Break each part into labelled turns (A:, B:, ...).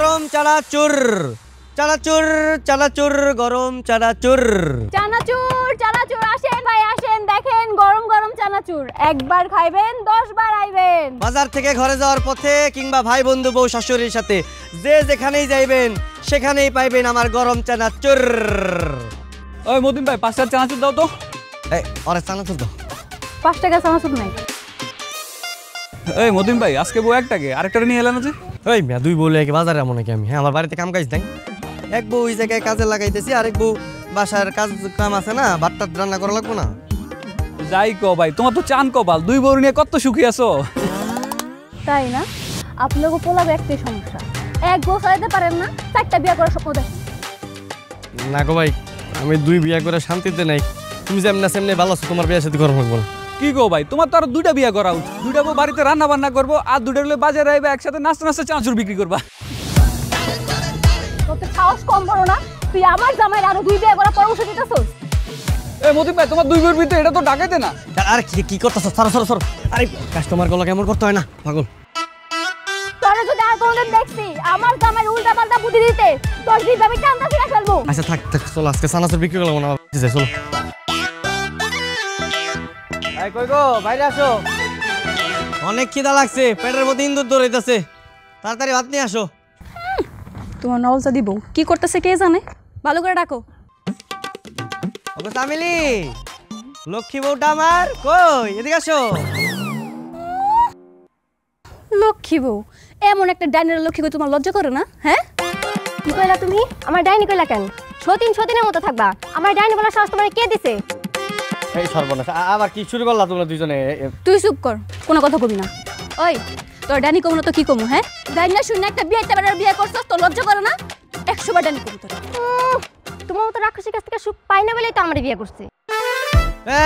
A: গরম চানাচুর চানাচুর চানাচুর গরম চানাচুর
B: চানাচুর চানাচুর আসেন ভাই আসেন দেখেন গরম গরম চানাচুর একবার খাইবেন 10 বার আইবেন
A: বাজার থেকে ঘরে যাওয়ার পথে কিংবা ভাই বন্ধু বউ শাশুড়ির সাথে যে যেখানেই যাইবেন সেখানেই পাইবেন আমার গরম চানাচুর।
C: ওই মতিন ভাই 5 টাকার চানাচুর দাও তো।
A: এই আরে চানাচুর দাও।
B: 5 টাকা চানাচুর নাই।
C: এই মতিন ভাই আজকে বউ একটাকে আরেকটা নিয়ে এলেন যে।
A: ওই মিয়া দুই বউ লাগে বাজারে এমন নাকি আমি? হ্যাঁ আমার বাড়িতে কাম কাজ নাই। এক বউ ওই জায়গায় কাজে লাগাইতেছি, আরেক বউ বাসার কাজ কাম আছে না, ভাতটা রান্না করা লাগবো না।
C: যাই কো ভাই তোমার তো চান কপাল, দুই বউ নিয়ে কত সুখী আছো।
B: তাই না? আপনাকে পোলাবে একটাই সমস্যা, এক বউ চাইতে পারেন না, 4টা বিয়ে করার স্বপ্ন দেখেন।
A: না গো ভাই, আমি দুই বিয়ে করে শান্তিতে নাই। তুমি যেমন সেমনি ভালো আছো, তোমার বিয়ে সাথে করা লাগবো না।
C: কি গো ভাই তোমার তো আর 2টা বিয়ে করা উচিত। 2টা বউ বাড়িতে রান্না বান্না করবো আর 2টা হলে বাজারে আইবে একসাথে নাস্তা নাস্তা চানাচুর বিক্রি করবা।
B: তোর তো সাহস কম বড় না, তুই আমার জামাইর আরো 2 বিয়ে করার পরামর্শ দিতেছস।
C: এই মতিন ভাই তোমার দুই বউর ভিতরে এটা তো ডাকাইতে না।
A: আরে কি করতেছ? সরো সরো সরো। আরে কাস্টমার গুলো কেমন করতে হয় না পাগল।
B: তোরে যদি আর কোনদিন দেখছি আমার জামাইর উল্টা পাল্টা বুদ্ধি দিতে, তোর জিভ আমি টানটা ছিঁড়ে ফেলবো।
A: আচ্ছা থাক থাক, চলো আজকে চানাচুর বিক্রি করলাম না, চলো। এই কই গো, বাইরে আসো। অনেক খিদা লাগছে, পেটের মধ্যে ইন্দুর দৌড়াইতেছে, তাড়াতাড়ি ভাত নিয়ে আসো।
B: তোমার নলজা দিব কি করতেছে কে জানে, ভালো করে ডাকো।
A: ওগো তামিলি, লক্ষ্মী বউটা আমার কই, এদিকে আসো।
B: লক্ষ্মী বউ? এমন একটা ডাইনের লক্ষ্মী বউ তোমার লজ্জা করে না? হ্যাঁ কি কইলা তুমি? আমার ডাইনি কইলা কেন? সতীনের মতো থাকবা। আমার ডাইনি বলার সাহস তোমার কে দিছে?
A: এই সর্বনাশ, আবার কি শুরু করলা তোমরা দুইজনে?
B: তুই চুপ কর, কোনো কথা কবি না। ওই তোর ডাইনি কমু না তো কি কমু? হ্যাঁ ডাইনি না শুনে একটা বিয়ে একটা বিয়ে করছস, তোর লজ্জা করে না? 100 বার ডাইনি কমু তোর। তোমার মতো রাক্ষসীর কাছ থেকে সুখ পাই না বলেই তো আমার বিয়ে করছে।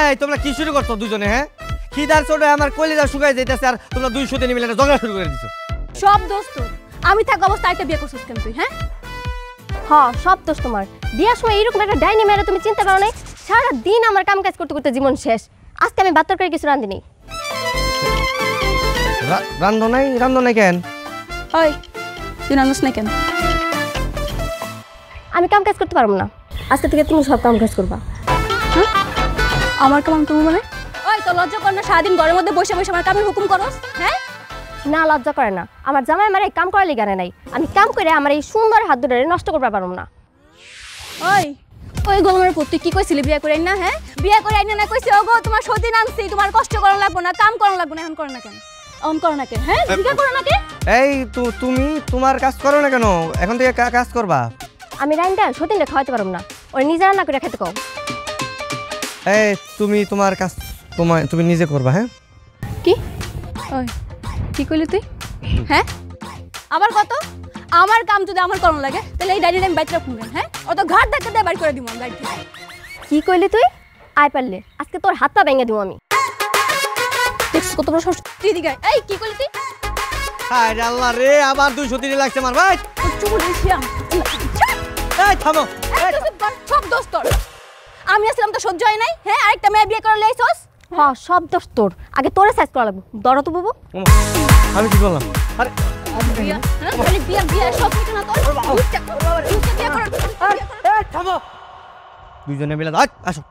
A: এই তোমরা কি শুরু করছো দুজনে? হ্যাঁ খিদার চোটে আমার কলিজা শুকাই যাইতেছে, আর তোমরা 200 দিন মিলে ঝগড়া শুরু করে দিছো।
B: সব দোষ তোর। আমি থাকা অবস্থায় একটা বিয়ে করছিস কেন তুই? হ্যাঁ সব দোষ তোমার। বিয়ার সময় এরকম একটা ডাইনি মেরে তুমি চিন্তা করো না? সারা দিন আমার কাম কাজ করতে করতে জীবন শেষ। আজকে আমি ভাত তরকারি কিছু রাঁধি নেই।
A: রান্ধো নাই কেন?
B: ওই তুই রান্নাস না কেন? আমি কাম কাজ করতে পারবো না, আজকে থেকে তুমি সব কাম কাজ করবা। আমার কাম তুমি মানে? ওই তো লজ্জা কর না, সারাদিন ঘরের মধ্যে বসে বসে আমার কামের হুকুম করস? হ্যাঁ না লজ্জা করে না, আমার জামাই আমার এই কাম করার লিগানে নাই। আমি কাম করে আমার এই সুন্দর হাত দুটো নষ্ট করতে পারবো না। ওই গোলমের পুত তুই কি কইছিলি বিয়ে করে না? হ্যাঁ বিয়ে করে আইনা না কইছি ওগো তোমার সতীন আনছি, তোমার কষ্ট করা লাগবো না, কাম করা লাগবো না। এখন করো না কেন? অন করো না কেন? হ্যাঁ জিজ্ঞা করো না কেন?
A: এই তুমি তোমার কাজ করো না কেন? এখন থেকে কাজ করবা।
B: আমি রাইনটা সতীনটা খাওয়াতে পারবো না, ওর নিজে রান্না করে খেতে কও।
A: এই তুমি তোমার কাজ তুমি নিজে করবা। হ্যাঁ
B: কি ওই কি কইলি তুই? হ্যাঁ আবার কত? আমার কাম যদি আমার করণ লাগে তাহলে এই ডাইনিটা আমি বাইরে রাখুন। হ্যাঁ অত ঘাট ধাক্কা দিয়ে বাইর করে দিব আমি বাইরে। কি কইলি তুই? আয় পারলে আজকে তোর হাত পা ভেঙে দিব আমি। দেখছ কত বড় সাহস তুই দিকে। এই কি কইলি তুই?
A: আরে আল্লাহ রে, আবার 200 দিন লাগছে আমার ভাই।
B: চুপ দিছিলাম।
A: এই থামো,
B: সব দোষ তোর। আমি আসলাম তো সহ্য হয় নাই। হ্যাঁ আরেকটা মেয়ে বিয়ে করে লইছস। হ্যাঁ সব দোষ তোর। আগে তোরে সাইজ করা লাগবে। দরো তো বাবু।
A: আমি কি বললাম? আরে
B: বিয়া হ্যাঁ খালি বিয়া সব মিটে না তোর। বিয়া কর।
A: এই থামো, দুইজনে মিলে আসো।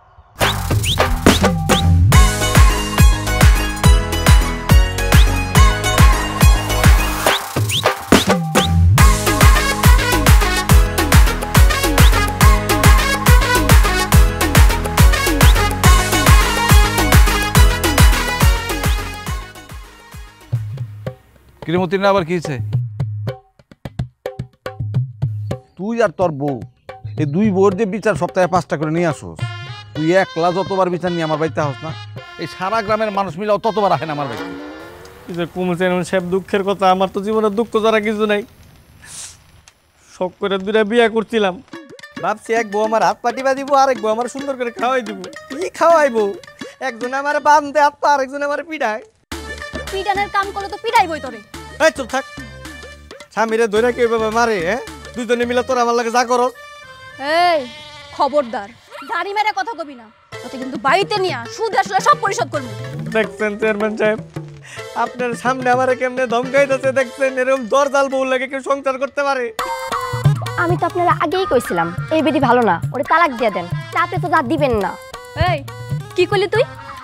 D: কিরিমতির না আবার কি হয়েছে? তুই আর তোর বউ এই দুই বউর যে বিচার সপ্তাহে 5টা করে নিয়ে আসোস। তুই একলা যতবার বিচার নিয়ে আমার বাড়িতে আসস না, এই সারা গ্রামের মানুষ মিলেও ততবার আসেন আমার বাড়িতে।
A: কমছেন সব দুঃখের কথা, আমার তো জীবনে দুঃখ ছাড়া কিছু নাই। শখ করে 2টা বিয়ে করছিলাম, ভাবছি এক বউ আমার হাত পাটিবা দিব, আরেক বউ আমার সুন্দর করে খাওয়াই দিব। কি খাওয়াইবো? একজনে আমার বান্ধে হাত পা, আরেকজনে আমার পিঠায়।
B: পিটানের কাম করলে তো পিটাইবই তোরে।
A: এই চুপ থাক, স্বামীরে ধরে কেউ মারে? হ্যাঁ দুজনে মিলে তোর আমার লাগে যা করো।
B: এই খবরদার দাড়ি মেরে কথা কবি না, তোতে কিন্তু বাড়িতে নিয়ে সুদ আসলে সব পরিশোধ করবি।
A: দেখছেন চেয়ারম্যান সাহেব, আপনার সামনে আমারে কেমনে ধমকাইতেছে দেখছেন? এরকম দরজাল বউ লাগে কেউ সংসার করতে পারে?
E: আমি তো আপনারা আগেই কইছিলাম এই বেটি ভালো না, ওরে তালাক দিয়ে দেন। তা আপনি তো যা দিবেন না।
B: এই কি করলি তুই?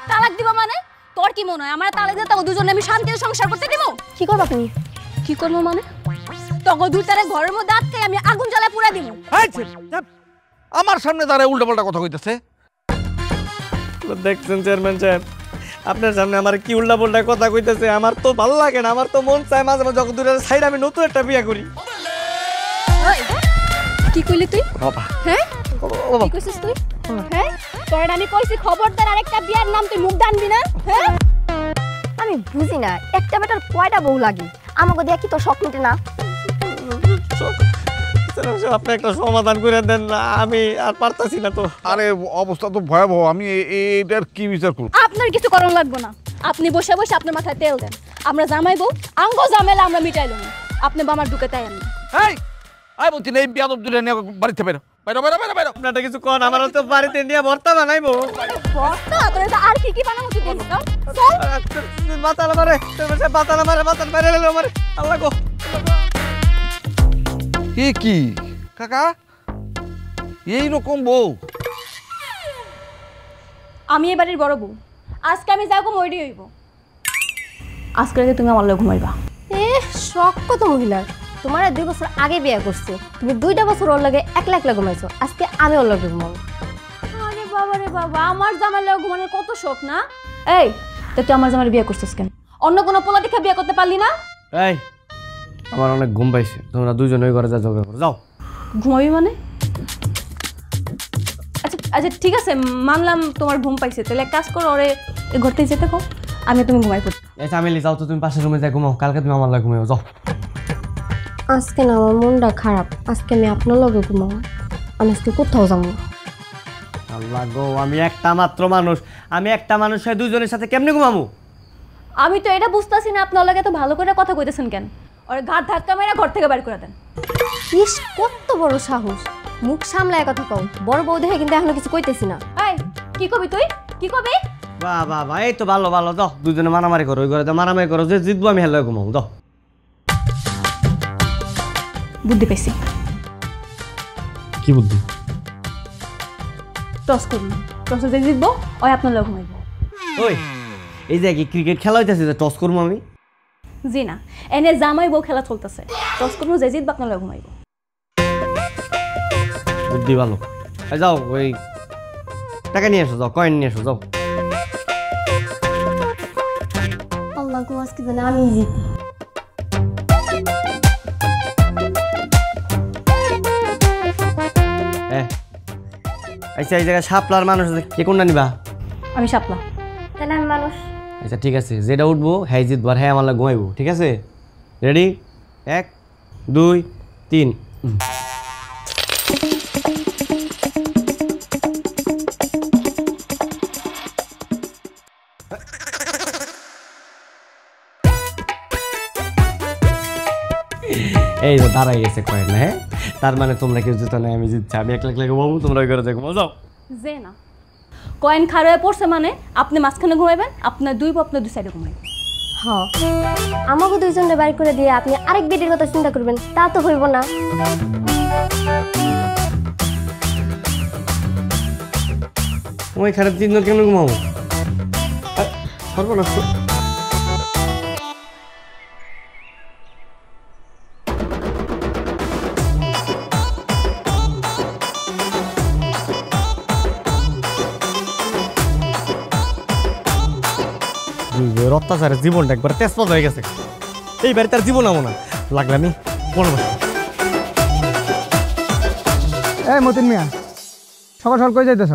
B: তালাক দিব মানে? তোর কি মনে হয় আমার তালাক দিয়ে তোকে দুজনে আমি শান্তিতে সংসার করতে দিব?
E: কি করবো আপনি?
B: কি করবো মানে? তোকে দুটারে ঘরের মধ্যে আটকে আমি আগুন জ্বালায় পুরা দিব।
D: আমার সামনে দাঁড়ায় উল্টাপাল্টা কথা কইতেছে।
A: দেখছেন চেয়ারম্যান সাহেব, আপনার সামনে আমার কি উল্টা পাল্টা কথা কইতেছে? আমার তো ভালো লাগে না, আমার তো মন চায় মাঝে মাঝে যখন দূরের সাইড আমি নতুন একটা বিয়ে করি।
B: কি কইলি তুই?
A: বাবা
B: হ্যাঁ কি কইছিস তুই? হ্যাঁ তোর আমি কইছি খবরদার আরেকটা বিয়ার নাম তুই মুখ দানবি না। হ্যাঁ
E: আমি বুঝি না একটা বেটার কয়টা বউ লাগে? আমাকে দিয়ে কি তোর শখ মিটে না?
A: আপনি একটা সমাধান করে দেন না, আমি আর পারতাছি না তো।
D: আরে অবস্থা তো ভয়াবহ, আমি এইটার কি বিচার করব?
B: আপনার কিছু করণ লাগবে না, আপনি বসে বসে আপনার মাথায় তেল দেন। আমরা জামাইবো আঙ্গ ঝামেলা আমরা মিটাইলাম, আপনি বামার ঢুকে তাই আমি
D: এই বলছি এই বিয়াদব দুটো নিয়ে বাড়িতে বেরো বেরো বেরো বেরো বেরো।
A: আপনারটা কিছু কন, আমার তো বাড়িতে নিয়ে ভর্তা বানাইবো।
B: বস্তা তোর আর কি কি বানাবো তুই বল চল।
A: বাতালা মারে বাতালা মারে বাতাল মেরে লেলো মারে। আল্লাহ গো
D: কি কাকা এইরকম বউ?
B: আমি এই বাড়ির বড় বউ, আজকে আমি যাবো মইডি হইব। আজকে রাতে তুমি আমার লগে ঘুমাইবা।
E: শখ কত মহিলার! তোমার 2 বছর আগে বিয়ে করছে, তুমি 2টা বছর ওর লগে একলা একলা ঘুমাইছো। আজকে আমি ওর লগে ঘুমাবো।
B: আরে বাবা রে বাবা, আমার জামাই লগে ঘুমানোর কত শখ না? এই তো তুই আমার জামাই বিয়ে করছিস কেন? অন্য কোনো পোলা দেখে বিয়ে করতে পারলি না?
A: এই আমার অনেক ঘুম পাইছে, তোমরা দুজন ওই ঘরে যা ঝগড়া করো, যাও।
B: ঘুমাবি মানে? আচ্ছা আচ্ছা ঠিক আছে, মানলাম তোমার ঘুম পাইছে, তাহলে এক কাজ করো, ওরে এই ঘরটায় যেতে কও, আমি তুমি ঘুমাই পড়ি।
A: এই চামেলি যাও তো, তুমি পাশের রুমে যাই ঘুমাও, কালকে তুমি আমার লাগে ঘুমাও, যাও।
E: আজকে না আমার মনটা খারাপ, আজকে আমি আপনার লগে ঘুমাবো। আমি আজকে কোথাও যাবো না।
A: আল্লাহ গো, আমি একটা মাত্র মানুষ, আমি একটা মানুষ হয়ে দুজনের সাথে কেমনে ঘুমাবো?
B: আমি তো এটা বুঝতেছি না আপনার লগে এত ভালো করে কথা কইতেছেন কেন? ওরে ঘাট ধাক্কা মেরে ঘর থেকে বের করে দেন।
E: ইস কত বড় সাহস! মুখ সামলায় কথা কও। বড় বউ দেখে কিন্তু এখনো কিছু কইতেছি না।
B: এই কি কবি তুই? কি কবি?
A: বাহ বাহ বাহ, এই তো ভালো ভালো, যাও দুজনে মারামারি করো, ওই ঘরে মারামারি করো, যে জিতবো আমি হেলে ঘুমাবো, যাও।
B: বুদ্ধি পেয়েছি।
A: কি বুদ্ধি?
B: টস করুন, টসে যে জিতবো ওই আপনার লগে ঘুমাইবো।
A: ওই এই যে কি ক্রিকেট খেলা হইতেছে যে টস করবো আমি?
B: জি না, এনে জামাই বউ খেলা চলতেছে, টস করুন যে জিতবো আপনার লগে ঘুমাইবো।
A: বুদ্ধি ভালো। যাও ওই টাকা নিয়ে এসো, যাও কয়েন নিয়ে এসো, যাও।
E: আল্লাহ গো, আজকে জানে আমি জিতি।
A: আচ্ছা এই জায়গায় শাপলার মানুষ আছে, কে কোনটা নিবা?
B: আমি শাপলা।
E: তাহলে আমি মানুষ।
A: আচ্ছা ঠিক আছে, যেটা উঠবো হ্যাঁ জিতবো আর হ্যাঁ আমার লাগে ঘুমাইবো, ঠিক আছে? রেডি? 1 2 3। এই তো দাঁড়াই গেছে কয়েন, হ্যাঁ? তার মানে তোমরা কেউ জিতো নাই, আমি জিতছি, আমি এক লাখ লাগে ঘুমাবো, তোমরা ওই ঘরে ঘুমাও, যাও।
B: যে না, কয়েন খার হয়ে পড়ছে মানে আপনি মাঝখানে ঘুমাইবেন, আপনার দুই সাইডে ঘুমাইবেন।
E: হ্যাঁ, আমাকে দুইজনে বাইর করে দিয়ে আপনি আরেক বেটির কথা চিন্তা করবেন, তা তো হইব না।
A: ওই খারাপ তিনজন কেমন ঘুমাবো? সর্বনাশ তো। অত্যাচারের জীবনটা একবার তেজপাত হয়ে গেছে, এই বাড়িতে আর জীবন আমো না লাগলে আমি বলবো।
F: এই মতিন মিয়া, সকাল সকাল কই যাইতেছ?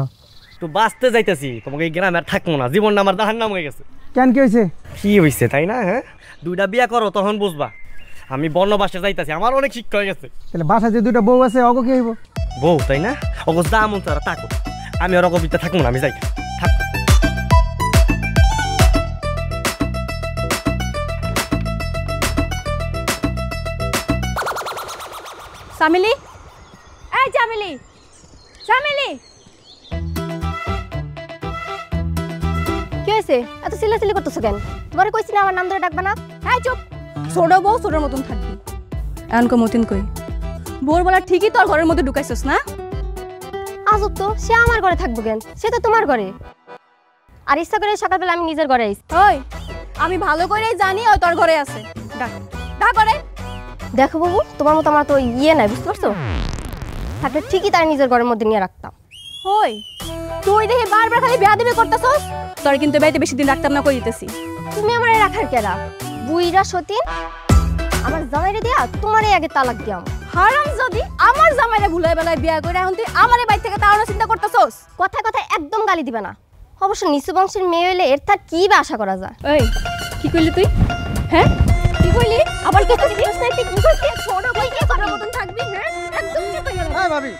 A: তো বাঁচতে যাইতেছি, তোমাকে এই গ্রামে আর থাকবো না, জীবনটা আমার দাহার নাম হয়ে গেছে।
F: কেন কি হয়েছে?
A: কি হয়েছে তাই না? হ্যাঁ, 2টা বিয়া করো তখন বুঝবা। আমি বর্ণবাসে যাইতেছি, আমার অনেক শিক্ষা হয়ে গেছে।
F: তাহলে বাসায় যে 2টা বউ আছে অগো কি হইব?
A: বউ তাই না? অগো যা মন তারা থাকো, আমি আর অগবিতে থাকবো না, আমি যাই থাক।
B: চামেলি, এই চামেলি, চামেলি,
E: কি হয়েছে? এত চিল্লাচিল্লি করতেছো কেন? তোমারে কইছি না আমার নাম ধরে ডাকবা না?
B: হ্যাঁ চুপ, ছোট বউ ছোটোর মতন থাকবি। এখন কো মতিন কই, ভোরবেলা ঠিকই তোর ঘরের মধ্যে ঢুকাইছস না?
E: আজব তো, সে আমার ঘরে থাকবো কেন? সে তো তোমার ঘরে। আর ইচ্ছা করে সকালবেলা আমি নিজের ঘরে আইছি।
B: ওই আমি ভালো করেই জানি ও তোর ঘরে আছে। ডাক ডাক করে।
E: দেখো বাবু, তোমার মতো আমার তো ইয়ে নাই, বুঝতে পারছো? থাকলে ঠিকই তার নিজের ঘরের মধ্যে নিয়ে রাখতাম।
B: ওই তুই দেখি বারবার খালি বেয়াদবি করতেছস, তোর কিন্তু বাড়িতে বেশি দিন রাখতাম না কই দিতেছি।
E: তুমি আমার রাখার কেরা? বুইরা সতীন, আমার জামাইরে দিয়া তোমারই আগে তালাক দিয়াম।
B: হারাম যদি আমার জামাইরে ভুলাই বেলায় বিয়া করে এখন তুই আমারে বাড়ি থেকে তাড়ানোর চিন্তা করতেছস।
E: কথায় কথায় একদম গালি দিবে না। অবশ্য নিচু বংশের মেয়ে হইলে এর তার কি বা আশা করা যায়?
B: এই কি কইলি তুই? হ্যাঁ কি কইলি? আবার কি কইছিস? না তুই কি কইছিস? ছোট কই কি করার মতন থাকবি? হ্যাঁ একদম চুপ হয়ে গেল।
F: হ্যাঁ ভাবি,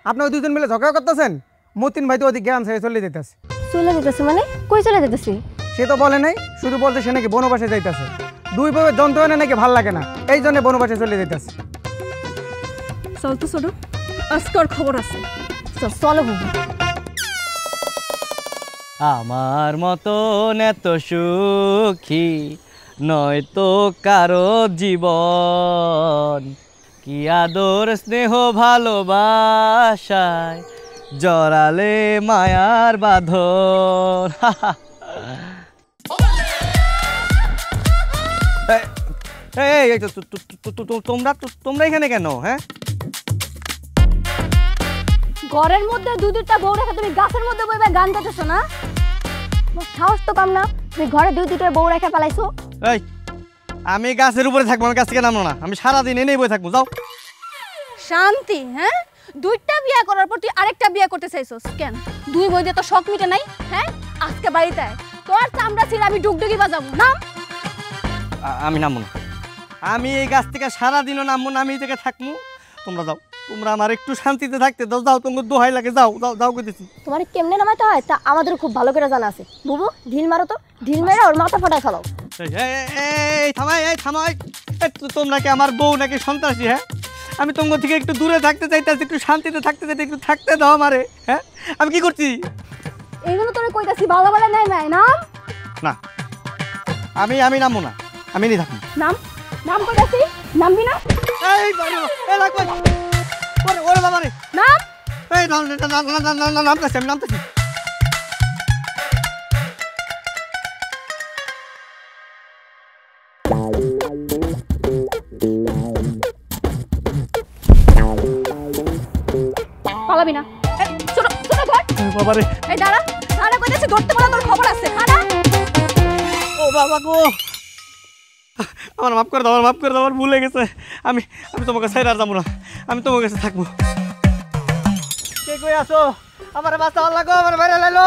F: আপনারা দুজন মিলে ঝগড়া করতেছেন। মতিন ভাই তো ওদিক জ্ঞান ছেড়ে চলে যেতেছে।
E: চলে যেতেছে মানে? কই চলে যেতেছি?
F: সে তো বলে নাই, শুধু বলতে সে নাকি বনবাসে যাইতেছে। দুই বউয়ের যন্ত্রণা নাকি ভাল লাগে না, এই জন্য বনবাসে চলে যেতেছে।
B: চল তো ছোট, আজকের খবর আছে।
E: চলো বাবু।
A: আমার মতন এত সুখী নয়তো কারো জীবন, কি আদর স্নেহ ভালোবাসায় জড়ালে মায়ার বাঁধন। তোমরা এখানে কেন? হ্যাঁ,
B: ঘরের মধ্যে দুটা বউ রেখে তুমি গাছের মধ্যে বইবা গান গাইতেছো না?
E: তোমার সাহস তো কম না, তুমি ঘরে দুটো বউ রেখে পালাইছো।
A: এই আমি গাছের উপরে থাকবো, আমি গাছ থেকে নামবো না। আমি সারাদিন এনেই বই থাকবো। যাও।
B: শান্তি, হ্যাঁ দুইটা বিয়া করার পর তুই আরেকটা বিয়া করতে চাইছস কেন? দুই বই দিয়ে তো শখ মিটে নাই? হ্যাঁ আজকে বাড়িতে আয়, তোর চামড়া ছিঁড়ে আমি ডুগডুগি বাজাবো। নাম।
A: আমি নামবো না। আমি এই গাছ থেকে সারাদিনও নামবো না, আমি এই থেকে থাকবো। তোমরা যাও, তোমরা আমার একটু শান্তিতে থাকতে দাও। যাও, তোমার দোহাই লাগে। যাও যাও যাও কইতেছি।
E: তোমার কেমনে নামাইতে হয় তা আমাদের খুব ভালো করে জানা আছে। বুবু ঢিল মারো তো, ঢিল মেরে ওর মাথা ফাটায় ফেলাও।
A: এই থামাই, এই থামাই। তোমরা কি আমার বউ নাকি সন্ত্রাসী? হ্যাঁ, আমি তোমার থেকে একটু দূরে থাকতে চাইতেছি, একটু শান্তিতে থাকতে চাইতে, একটু থাকতে দাও আমারে। হ্যাঁ, আমি কি করছি?
B: এইগুলো তোরে কইতাছি ভালো ভালো নাই নাই। নাম।
A: না, আমি নামবো না, আমি নিয়ে থাকবো।
B: নাম নাম কইতাছি, নামবি না?
A: এই বাবা, এই লাগবে। ওরে ওরে বাবা রে।
B: নাম।
A: এই নামতেছি, আমি নামতেছি।
B: পালাবি না। ছোট ছোট ধর।
A: বাবা রে।
B: এই দাঁড়া দাঁড়া কইতাছি, ধরতে পারলে তোর খবর আছে। খানা।
A: ও বাবা গো, আমার মাফ করে দাও, আমার মাফ করে দাও, আমার ভুল হয়ে গেছে। আমি তোমাকে ছাইরা আর যাবো না, আমি তোমার কাছে থাকবো। কে কই আছো? আমার বাচ্চা আল্লাহ গো, আমার বাইরে লাইলো।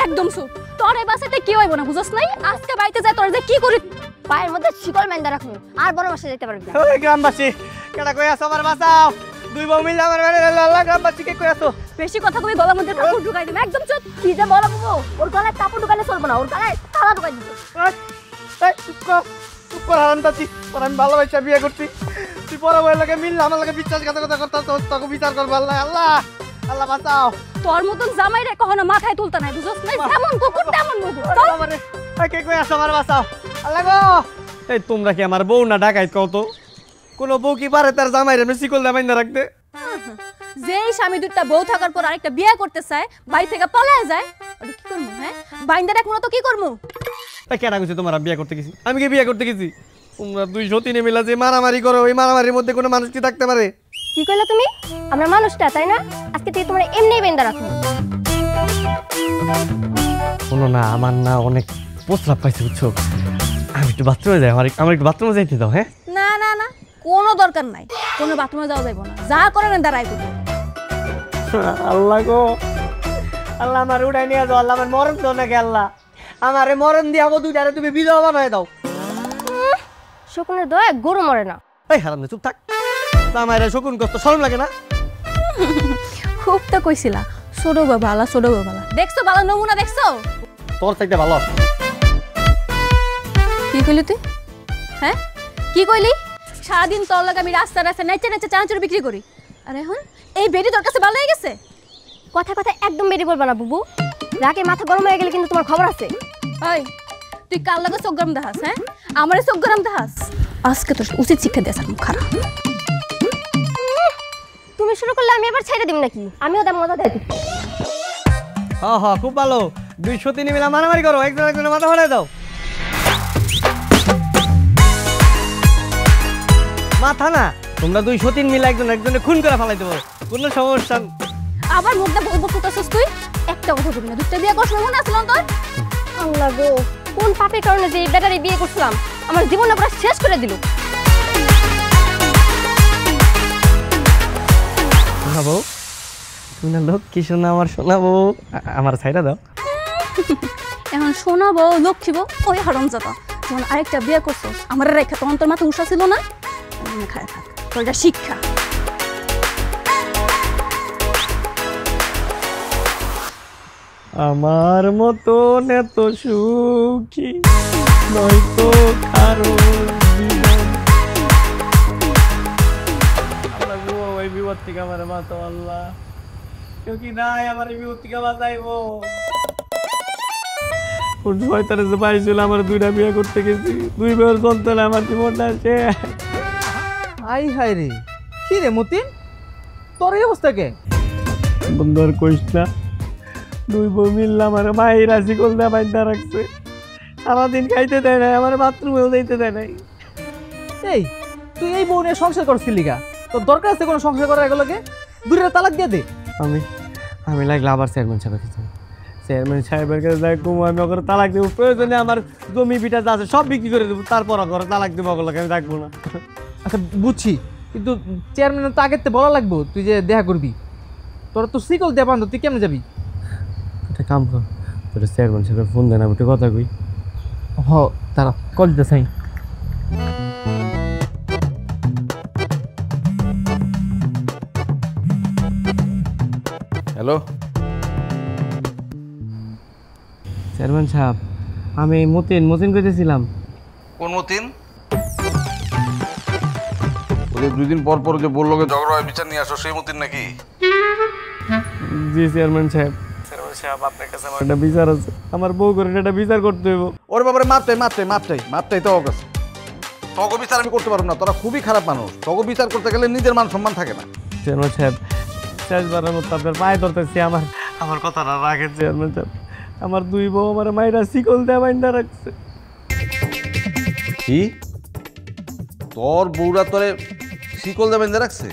B: একদম চুপ। তোর এই বাসাতে কি হইব না বুঝছ নাই? আজকে বাড়িতে যাই তোর যে কি করি।
E: পায়ের মধ্যে শিকল মেন্দা রাখো, আর বড় মাসে যেতে পারবি না।
A: ওই গ্রামবাসী, কেডা কই আছো? আমার বাঁচাও। দুই বউ মিলে আমার বাইরে লাইলো। আল্লাহ, গ্রামবাসী কে কই আছো?
B: বেশি কথা কই গলার মধ্যে কাপড় ঢুকাই দিম। একদম চুপ।
E: কি যে বলো বাবু, ওর গলায় কাপড় ঢুকালে চলবো না, ওর গলায় তালা ঢুকাই দিতে।
A: এই চুপ কর হারামজাদি। তোর আমি ভালোবাসা বিয়ে করছি, তুই পরে বই লাগে মিললে আমার লাগে বিশ্বাসঘাতকতা করতে, তোকে বিচার করবো। আল্লাহ আল্লাহ আল্লাহ বাঁচাও।
B: তোর মতন জামাই রে কখনো মাথায় তুলতা নাই বুঝছ নাই? যেমন কুকুর তেমন মুখ। চল।
A: বাবারে, এই কে কই আছো? আমার বাঁচাও। আল্লাহ গো। এই তোমরা কি আমার বউ না ডাকাইত? কও তো, কোন বউ কি পারে তার জামাইরে এমনি শিকল দিয়ে বাইন্ধা রাখতে?
B: যেই স্বামী দুটা বউ থাকার পর আরেকটা বিয়ে করতে চায়, বাড়ি থেকে পালায় যায়, ওটা কি করবো? হ্যাঁ বাইন্দা রাখবো না তো কি করবো?
A: এই কেডা কইছে তোমরা বিয়ে করতে গেছি? আমি কি বিয়ে করতে গেছি? তোমরা দুই সতীনে মিলা যে মারামারি করো, ওই মারামারির মধ্যে কোনো মানুষ কি থাকতে পারে?
E: কি কইলা তুমি? আমরা মানুষটা, তাই না? আজকে থেকে তোমরা এমনিই বেন্দা রাখো।
A: শোনো না, আমার না অনেক প্রস্রাব পাইছে বুঝছো। আমি একটু বাথরুমে যাই, আমার একটু বাথরুমে যাইতে দাও। হ্যাঁ,
B: না না না, কোনো দরকার নাই। কোনো বাথরুমে যাওয়া যাইব না। যা করেন দাঁড়াই করবো।
A: আল্লাহ গো, আল্লাহ আমার উঠাই নিয়ে যাও। আল্লাহ আমার মরণ দাও নাকি? আল্লাহ আমারে মরণ দিয়ে আবো দুইটারে তুমি বিধবা বানায় দাও।
E: শকুনের দয়া গরু মরে না।
A: এই হারাম, চুপ থাক। আমার শকুন কষ্ট শরম লাগে না?
B: খুব তো কইছিলা ছোট বাবা আলা, ছোট বাবা আলা। দেখছো ভালো নমুনা দেখছো?
A: তোর চাইতে ভালো।
B: কি কইলি তুই? হ্যাঁ কি কইলি? সারাদিন তোর লাগে আমি রাস্তা রাস্তা নেচে নেচে চানাচুর বিক্রি করি, আর এখন এই বেডি তোর কাছে ভালো হয়ে গেছে?
E: কথা কথা একদম বেরিয়ে বলবা না বুবু। রাগে মাথা গরম হয়ে গেলে কিন্তু তোমার খবর আছে।
B: ওই তুই কার লাগে চোখ গরম দেখাস? হ্যাঁ আমারে চোখ গরম দেখাস? আজকে তো উচিত শিক্ষা দেয়াস আর মুখ খারাপ।
E: তুমি শুরু করলে আমি এবার ছেড়ে দিব নাকি? আমিও দাম মজা দেয়।
A: হ্যাঁ হ্যাঁ খুব ভালো, 200-3 মিলা মারামারি করো, একজন একজনের মাথা ফাটাই দাও। মাথা না, তোমরা 200-3 মিলা একজন একজনের খুন করে ফেলাই দেবো, কোনো সমস্যা।
B: আবার মুখটা বলব ফুটাছস তুই? একটা কথা বলবি না, দুটো বিয়ে করছ মনে আসলো তোর?
E: আল্লাহ গো, কোন পাপের কারণে যে এই বেটারে বিয়ে করছিলাম, আমার জীবনটা পুরো শেষ করে দিল।
A: শোনাবো তুমি না লক্ষ্মী শোনা, আমার শোনাবো, আমার সাইডা দাও।
B: এখন শোনাবো লক্ষ্মীবো ওই হারামজাদা, যখন আরেকটা বিয়ে করছস আমার রেখা তখন তোর মাথা উষা ছিল না? খায় থাক, তোর এটা শিক্ষা।
A: আমার মতন এত সুখী নয়তো কারো জীবন। আল্লাহ গো, ওই বিপদ থেকে আমার বাঁচাও আল্লাহ, কেউ কি নাই আমার এই বিপদ থেকে বাঁচাইবো। ওর ভয়তারে যে পাইছিল, আমার 2টা বিয়ে করতে গেছি, 2 বিয়ের যন্ত্রণা আমার জীবনটা শেষ।
F: আই হাই রে, কি রে মতিন, তোর এই অবস্থা কে?
A: বন্ধু আর কইস না, 2 বউ মিললাম আমার মায়ের রাশি করলে বাইন্দা রাখছে, সারাদিন খাইতে দেয় নাই, আমার বাথরুমেও যাইতে দেয় নাই।
F: এই তুই এই বউ নিয়ে সংসার করছিলি গা, তোর দরকার আছে কোনো সংসার করার এগুলোকে? দূরে তালাক দিয়ে দে।
A: আমি লাগলে আবার চেয়ারম্যান সাহেবের কাছে, চেয়ারম্যান সাহেবের কাছে যাই কমু, আমি ওকে তালাক দেবো, প্রয়োজনে আমার জমি বিটা যা আছে সব বিক্রি করে দেবো, তারপর ওকে তালাক দেবো, ওগুলোকে আমি রাখবো না।
F: আচ্ছা বুঝছি, কিন্তু চেয়ারম্যান তো আগের বলা লাগবো তুই যে দেখা করবি, তোরা তো সিকল দেয়া বান্ধব, তুই কেমনে যাবি?
A: একটা কাম কর, তোর চেয়ারম্যান সাহেবের ফোন দেন, আমি একটু কথা কই।
F: হ তারা কল দিতে চাই।
D: হ্যালো,
A: চেয়ারম্যান সাহেব, আমি মতিন কইতেছিলাম।
D: কোন মতিন? ওই 2 দিন পর পর যে বললো ঝগড়া হয় বিচার নিয়ে আসো, সেই মতিন নাকি?
A: জি চেয়ারম্যান সাহেব। চেয়ারম্যান সাহেব, আপনার কাছে আমার একটা বিচার আছে, আমার বউ করে একটা বিচার করতে হইব।
D: ওর ব্যাপারে মাপটাই তো কাছে তগ বিচার আমি করতে পারবো না, তোরা খুবই খারাপ মানুষ, তগ বিচার করতে গেলে নিজের মান সম্মান থাকে না।
A: চেয়ারম্যান সাহেব, শেষবারের মতো আপনার পায়ে ধরতেছি, আমার কথাটা রাখেন চেয়ারম্যান সাহেব, আমার 2 বউ আমার মায়েরা শিকল দেয়া বাইন্দা রাখছে।
D: কি তোর বউরা তোরে শিকল দেবেন রাখছে?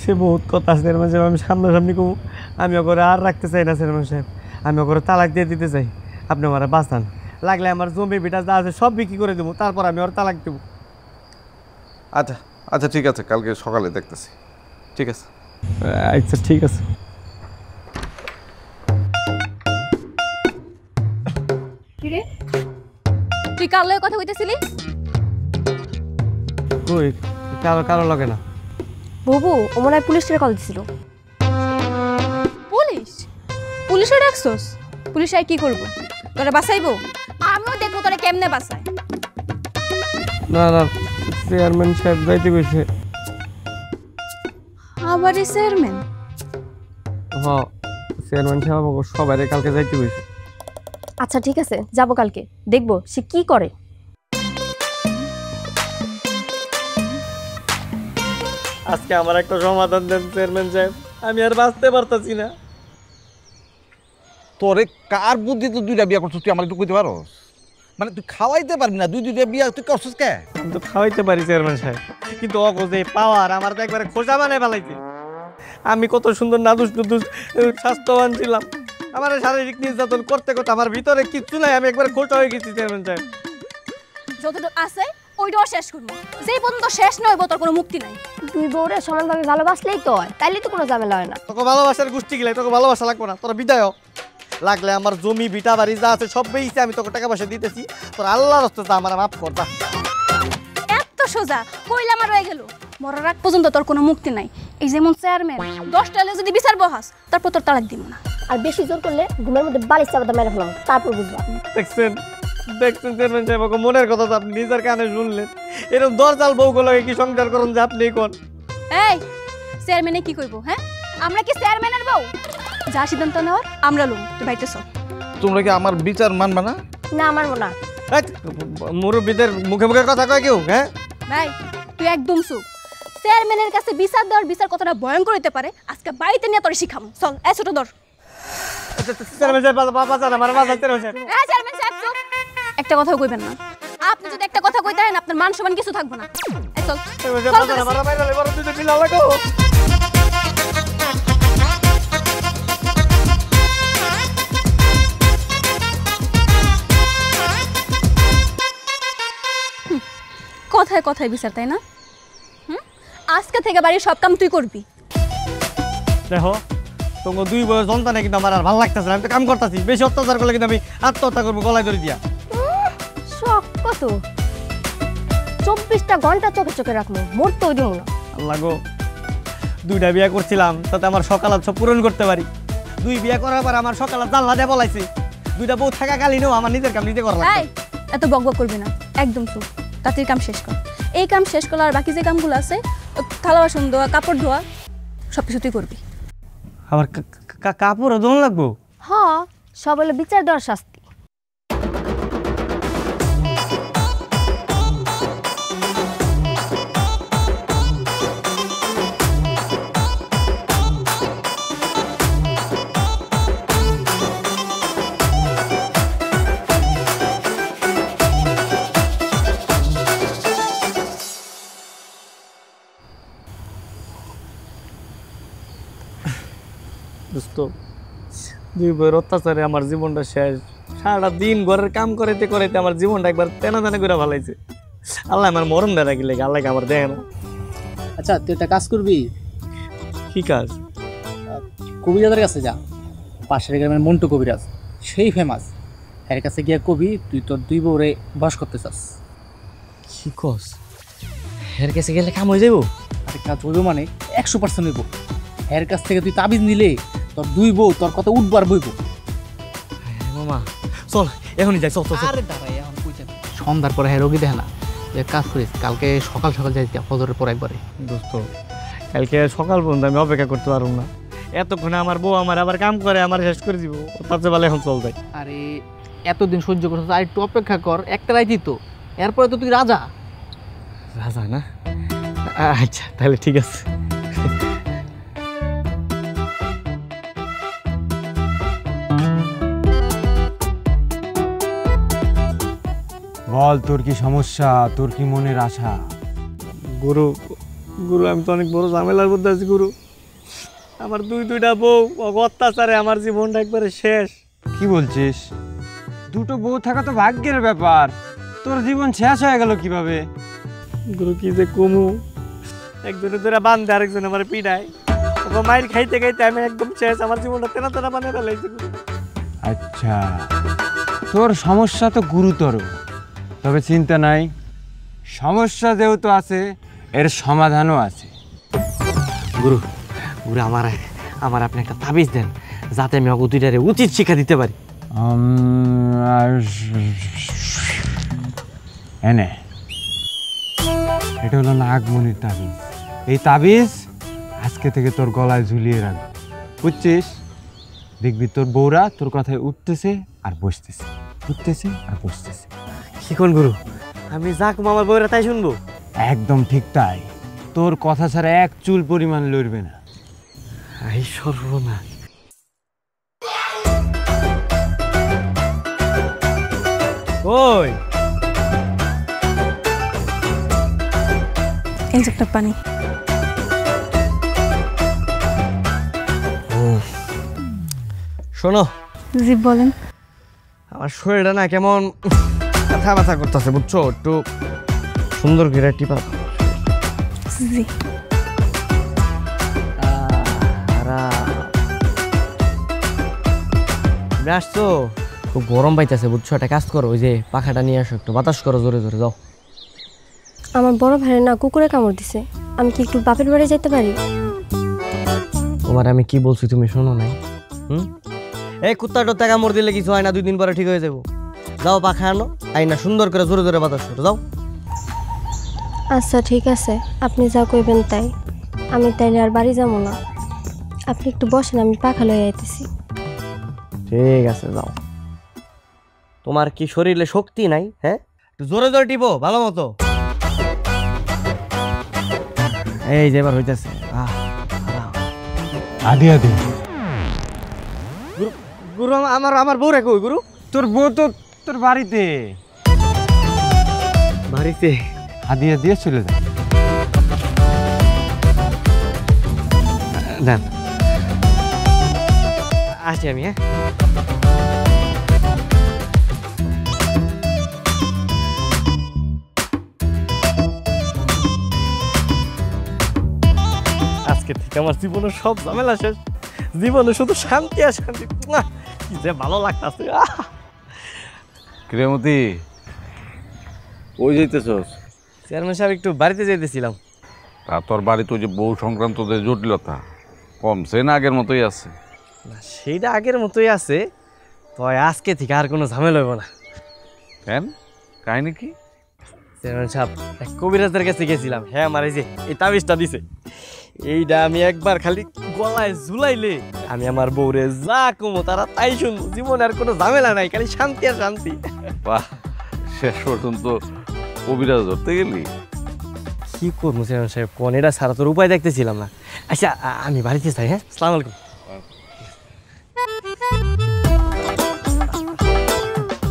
A: সে বহুত কথা আছে চেয়ারম্যান সাহেব, আমি সামনাসামনি কমু, আমি ওকে আর রাখতে চাই না চেয়ারম্যান সাহেব, আমি ওকে তালাক দিয়ে দিতে চাই, আপনি আমার বাঁচান, লাগলে আমার জমি বিটা যা আছে সব বিক্রি করে দেবো, তারপর আমি ওর তালাক দেবো।
D: আচ্ছা আচ্ছা ঠিক আছে, কালকে সকালে দেখতেছি, ঠিক আছে।
A: আচ্ছা ঠিক আছে।
B: তুই কার লগে কথা কইতেছিলি?
A: কই কারো লাগে না।
E: বুবু, ও মনে হয় পুলিশের কল দিছিল।
B: পুলিশে ডাকছস? পুলিশ আই কি করবো? তোরা বাঁচাইবো? আমিও দেখবো তোরা কেমনে বাঁচায়।
A: না না, চেয়ারম্যান সাহেব যাইতে কইছে।
B: আবার চেয়ারম্যান?
A: হ্যাঁ, চেয়ারম্যান সাহেব আমাকে সবাই কালকে যাইতে কইছে।
E: আচ্ছা ঠিক আছে, যাবো কালকে, দেখবো সে কি করে।
A: আজকে আমার একটা সমাধান দেন চেয়ারম্যান সাহেব, আমি আর বাঁচতে পারতাছি না।
D: তোরে কার বুদ্ধি তো 2টা বিয়া করছিস, তুই আমার একটু কইতে পারোস? মানে তুই খাওয়াইতে পারবি না, 2টা বিয়া তুই করছিস কে?
A: আমি তো খাওয়াইতে পারি চেয়ারম্যান সাহেব, কিন্তু অগোজে পাওয়ার আমার তো একবারে খোঁজা বানায় ফেলাইছে। আমি কত সুন্দর নাদুস নুদুস স্বাস্থ্যবান ছিলাম, আমার শারীরিক নির্যাতন করতে করতে আমার ভিতরে কিচ্ছু নাই, আমি একবারে খোঁজা হয়ে গেছি চেয়ারম্যান সাহেব।
B: যতটুকু আছে ওইটাও শেষ করবো, যেই পর্যন্ত শেষ নয় তোর কোনো মুক্তি নাই।
E: 2 বউরে সমানভাবে ভালোবাসলেই তো হয়, তাইলে তো কোনো ঝামেলা হয় না।
A: তোকে ভালোবাসার গোষ্ঠী গিলাই, তোকে ভালোবাসা লাগবো না, তোরা বিদায় হ। লাগলে আমার জমি বিটা বাড়ি যা আছে সব বেইছে, আমি তোকে টাকা পয়সা দিতেছি, তোর আল্লাহর রাস্তাতে আমার মাফ কর।
B: এত সোজা কইলে আমার রয়ে গেল, মরার আগ পর্যন্ত তোর কোনো মুক্তি নাই। এই যেমন চেয়ারম্যান 10টা হলে যদি বিচার বহাস, তারপর তোর তালাক দিব না।
E: আর বেশি জোর করলে ঘুমের মধ্যে বালিশ চাপাতে মেরে ফেলাম, তারপর বুঝবা।
A: দেখছেন চেয়ারম্যান সাহেব, ওকে মনের কথা তো আপনি নিজের কানে শুনলেন। এরকম দরজাল বউগুলোকে কি সংসার করুন যে আপনি কোন?
B: এই চেয়ারম্যানে কি কইবো? হ্যাঁ, আমরা কি চেয়ারম্যানের বউ? যা সিদ্ধান্ত নেওয়ার আমরা লুম, তুই বাইতে চল।
D: তোমরা কি আমার বিচার মানবা না?
E: না আমার না।
A: মুরব্বীদের মুখে মুখে কথা কয় কেউ? হ্যাঁ
B: ভাই তুই একদম চুপ। চেয়ারম্যানের কাছে বিচার দেওয়ার বিচার কতটা ভয়ঙ্কর হতে পারে আজকে বাড়িতে নিয়ে তোর শিখাম। চল এ ছোট ধর।
A: চেয়ারম্যান সাহেব বাবা জান আমার বাবা চেয়ারম্যান সাহেব
B: চেয়ারম্যান সাহেব চুপ। একটা কথাও কইবেন না। আপনি যদি একটা কথা কইতে পারেন আপনার মান সম্মান কিছু থাকবে না। এ চল
A: চেয়ারম্যান সাহেব বাবা জান আমার বাইরে বড় দুটো পিলা লাগো।
B: কথায় কথায় বিচার, তাই না? আজকে থেকে বাড়ির সব কাম তুই করবি।
A: দেখো তোমার দুই বয়স সন্তানে কিন্তু আমার আর ভালো লাগতেছে না। আমি তো কাম করতেছি, বেশি অত্যাচার করলে কিন্তু আমি আত্মহত্যা করবো গলায় ধরে দিয়া।
E: শখ কত, 24টা ঘন্টা চোখে চোখে রাখবো, মরতেও দিব না।
A: আল্লাহ গো, 2টা বিয়ে করছিলাম তাতে আমার সকালাত সব পূরণ করতে পারি। 2 বিয়ে করার পর আমার সকালাত জানলা দিয়ে বলাইছে 2টা বউ থাকা কালীনও আমার নিজের কাম নিজে করা লাগবে।
B: এত বকবক করবি না, একদম চুপ। তাঁতির কাম শেষ কর। এই কাম শেষ করলে আর বাকি যে কামগুলো আছে, থালা বাসন ধোয়া, কাপড় ধোয়া, সব কিছু তুই করবি।
A: আমার কাপড়ও ধোয়া লাগবো?
E: হ, সব হলো বিচার দেওয়ার শাস্তি।
A: দোস্ত, 2 বইয়ের অত্যাচারে আমার জীবনটা শেষ। সারাটা দিন ঘরের কাম করাইতে করাইতে আমার জীবনটা একবার তেনা তেনা করে ভালাইছে। আল্লাহ আমার মরণ দেয় রাখি লেগে, আল্লাহকে আমার দেয় না।
G: আচ্ছা তুই একটা কাজ করবি,
A: কি কাজ?
G: কবিরাজের কাছে যা। পাশের গ্রামের মন্টু কবিরাজ, সেই ফেমাস। এর কাছে গিয়া কবি তুই তোর 2 বউরে বাস করতে চাস।
A: কি কস? এর কাছে গেলে কাম হয়ে যাবো?
G: আর কাজ হইব মানে 100% হইব। এর কাছ থেকে তুই তাবিজ নিলে তোর 2 বউ তোর কথা উঠবার বইব।
A: মামা চল এখনই যাই, চল চল।
G: আরে দাঁড়াই, এখন কই যাবি? সন্ধ্যার পরে হ্যাঁ রোগী দেখে না। এক কাজ করিস, কালকে সকাল সকাল যাই, ফজরের পর একবারে।
A: দোস্ত, কালকে সকাল পর্যন্ত আমি অপেক্ষা করতে পারবো না। এতক্ষণে আমার বউ আমার আবার কাম করে আমার শেষ করে দিব। তার চেয়ে ভালো এখন চল যাই।
G: আরে এতদিন সহ্য করছিস, আর একটু অপেক্ষা কর। একটা রাইতি তো, এরপরে তো তুই রাজা।
A: রাজা না? আচ্ছা তাহলে ঠিক আছে।
H: বল, তোর কি সমস্যা, তোর কি মনের আশা?
A: গুরু গুরু আমি তো অনেক বড় ঝামেলার মধ্যে আছি গুরু। আমার 2টা বউ অত্যাচারে আমার জীবনটা একবারে শেষ।
H: কি বলছিস? 2টো বউ থাকা তো ভাগ্যের ব্যাপার, তোর জীবন শেষ হয়ে গেল কিভাবে?
A: গুরু কি যে কমু, একজনে ধরে বান্ধে আরেকজন আমার পিড়ায়। মায়ের খাইতে খাইতে আমি একদম শেষ, আমার জীবনটা তেনা তেনা বানিয়ে ফেলাইছে।
H: আচ্ছা, তোর সমস্যা তো গুরুতর, তবে চিন্তা নাই, সমস্যা যেহেতু আছে এর সমাধানও আছে।
A: গুরু গুরু আমার আমার আপনি একটা তাবিজ দেন, যাতে আমি ওকে 2টারে উচিত শিক্ষা দিতে পারি।
H: এনে এটা হলো নাগমণির তাবিজ। এই তাবিজ আজকে থেকে তোর গলায় ঝুলিয়ে রাখবি, বুঝছিস? দেখবি তোর বউরা তোর কথায় উঠতেছে আর বসতেছে, উঠতেছে আর বসতেছে।
A: কি কোন গুরু, আমি যা কম আমার বউরা তাই শুনবো?
H: একদম ঠিক তাই, তোর কথা ছাড়া এক চুল পরিমাণ লড়বে না।
A: এই সর্বনাশ। ওই
B: এই যে একটা পানি।
A: শোনো,
B: জি বলেন।
A: আমার শরীরটা না কেমন ব্যথা ব্যথা করতেছে, বুঝছো? একটু সুন্দর করে টিপা।
B: জি
A: আসছো? খুব গরম পাইতেছে, বুঝছো? একটা কাজ করো, ওই যে পাখাটা নিয়ে আসো, একটু বাতাস করো জোরে জোরে। যাও।
E: আমার বড় ভাইয়ের না কুকুরে কামড় দিছে, আমি কি একটু বাপের বাড়ি যেতে পারি?
A: তোমার আমি কি বলছি তুমি শোনো নাই? এই কুত্তা টত্তা কামড় দিলে কিছু হয় না, 2 দিন পরে ঠিক হয়ে যাবো। যাও পাখা আনো, আই না সুন্দর করে জোরে জোরে বাতাস করো। যাও।
E: আচ্ছা ঠিক আছে, আপনি যা কইবেন তাই। আমি তাইলে আর বাড়ি যাবো না। আপনি একটু বসেন, আমি পাখা লয়ে আইতেছি।
A: ঠিক আছে যাও। তোমার কি শরীরে শক্তি নাই? হ্যাঁ, একটু জোরে জোরে টিপো ভালো মতো। এই যে এবার হইতেছে।
H: আদি আদি
A: গুরু আমার বউ রেখো। গুরু
H: তোর বউ তো তোর বাড়িতে
A: বাড়িতে
H: হাদিয়া দিয়ে চলে যা।
A: দেন আসি আমি। হ্যাঁ আজকে থেকে আমার জীবনের সব ঝামেলা শেষ। জীবনে শুধু শান্তি আর শান্তি। কি যে ভালো লাগতেছে।
D: ক্রিয়ামতি ওই যাইতেছস?
A: চেয়ারম্যান সাহেব একটু বাড়িতে যেতেছিলাম।
D: তা তোর বাড়িতে ওই যে বউ সংক্রান্ত যে জটিলতা কমছে না আগের মতোই আছে?
A: না সেইটা আগের মতোই আছে, তবে আজকে থেকে আর কোনো ঝামেলা হইব না।
D: কেন, কাহিনী কি?
A: চেয়ারম্যান সাহেব এক কবিরাজদের কাছে গেছিলাম। হ্যাঁ আমার এই তাবিজটা দিছে। এইটা আমি একবার খালি গলায় ঝুলাইলে আমি আমার বউরে যা কমো তারা তাই শুনবো। জীবনে আর কোনো ঝামেলা নাই, খালি শান্তি আর শান্তি।
D: বাহ, শেষ পর্যন্ত কবিরাজ ধরতে গেলি?
A: কি করবো চেয়ারম্যান সাহেব, কোন এটা সারা তোর উপায় দেখতেছিলাম না। আচ্ছা আমি বাড়িতে যাই। হ্যাঁ আসসালামু আলাইকুম।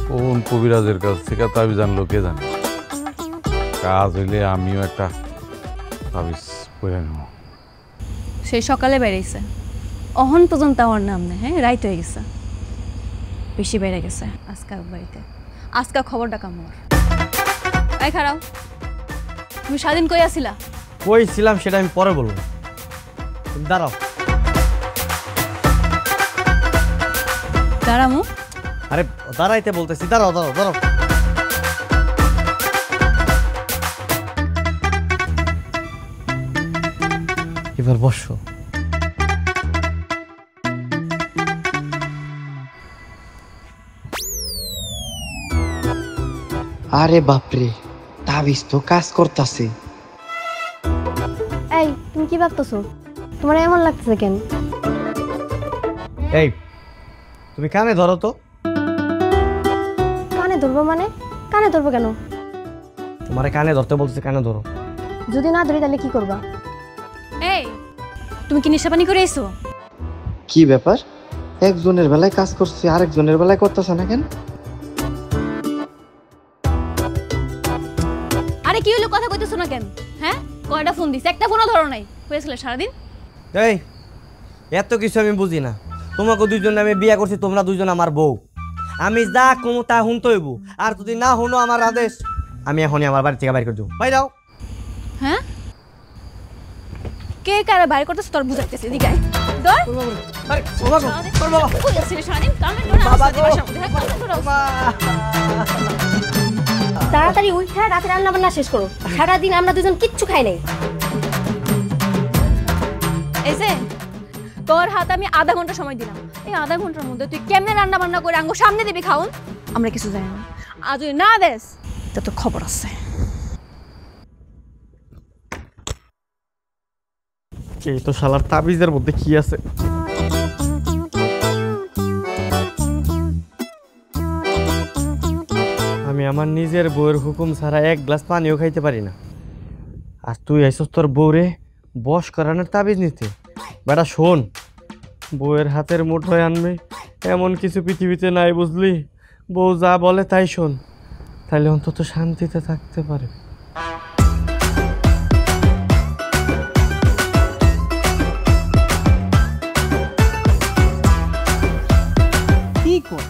D: কোন কবিরাজের কাছ থেকে তাবিজ আনলো কে জানে। কাজ হইলে আমিও একটা তাবিজ পরে নেব।
B: সেই সকালে বেড়েছে, অহন পর্যন্ত আমার নাম নেই। হ্যাঁ রাইট হয়ে গেছে, বেশি বেড়ে গেছে আজকাল বাড়িতে। আজকাল খবরটা কামড়। এই খারাপ, তুমি স্বাধীন কই আসিলা?
A: কই ছিলাম সেটা আমি পরে বলবো। তুমি দাঁড়াও।
B: দাঁড়ামু?
A: আরে দাঁড়াইতে বলতেছি, দাঁড়াও দাঁড়াও দাঁড়াও। এবার বসো।
I: আরে বাপরে, তাবিজ তো কাজ করতেছে।
E: এই তুমি কি ভাবতেছো? তোমার এমন লাগতেছে কেন?
A: এই তুমি কানে ধরো তো।
E: কানে ধরবো মানে? কানে ধরবো কেন?
A: তোমারে কানে ধরতে বলতেছে, কানে ধরো।
E: যদি না ধরি তাহলে কি করবা?
B: এই তুমি কি নেশাপানি করে এসো?
I: কি ব্যাপার, একজনের বেলায় কাজ করছে আরেকজনের বেলায় করতেছে না কেন?
B: আরে কি হলো, কথা কইতেছো না কেন? হ্যাঁ কয়টা ফোন দিছে, একটা ফোনও ধরো নাই। হয়েছিল সারাদিন?
A: এই এত কিছু আমি বুঝি না। তোমাকে দুইজন আমি বিয়ে করছি, তোমরা দুইজন আমার বউ। আমি যা কমু তা শুনতে হইব, আর যদি না শুনো আমার আদেশ আমি এখনই আমার বাড়ি থেকে বাইর করে দেবো। বাইরাও।
B: হ্যাঁ কে কারে বাইরে করতেছ তোর বুঝাইতেছি। এদিকে আয়। ধর। কইছিস সারাদিন কামে ধরে আসতে বাসার মধ্যে। হ্যাঁ কামে ধরে
E: তাড়াতাড়ি উঠে রাতে রান্না বান্না শেষ করো। সারাদিন আমরা দুজন কিচ্ছু খাই নাই।
B: এই যে তোর হাতে আমি আধা ঘন্টা সময় দিলাম, এই আধা ঘন্টার মধ্যে তুই কেমনে রান্না বান্না করে আঙ্গো সামনে দিবি খাওন, আমরা কিছু জানি না। আর যদি না দেস তা তোর খবর আছে।
A: এই তো শালার তাবিজের মধ্যে কি আছে? আমি আমার নিজের বউয়ের হুকুম ছাড়া এক গ্লাস পানিও খাইতে পারি না। আর তুই আইসস তোর বউরে বশ করানোর তাবিজ নিতে। বেটা শোন, বউয়ের হাতের মুঠোয় আনবে এমন কিছু পৃথিবীতে নাই, বুঝলি? বউ যা বলে তাই শোন, তাহলে অন্তত শান্তিতে থাকতে পারে।
G: কি কর,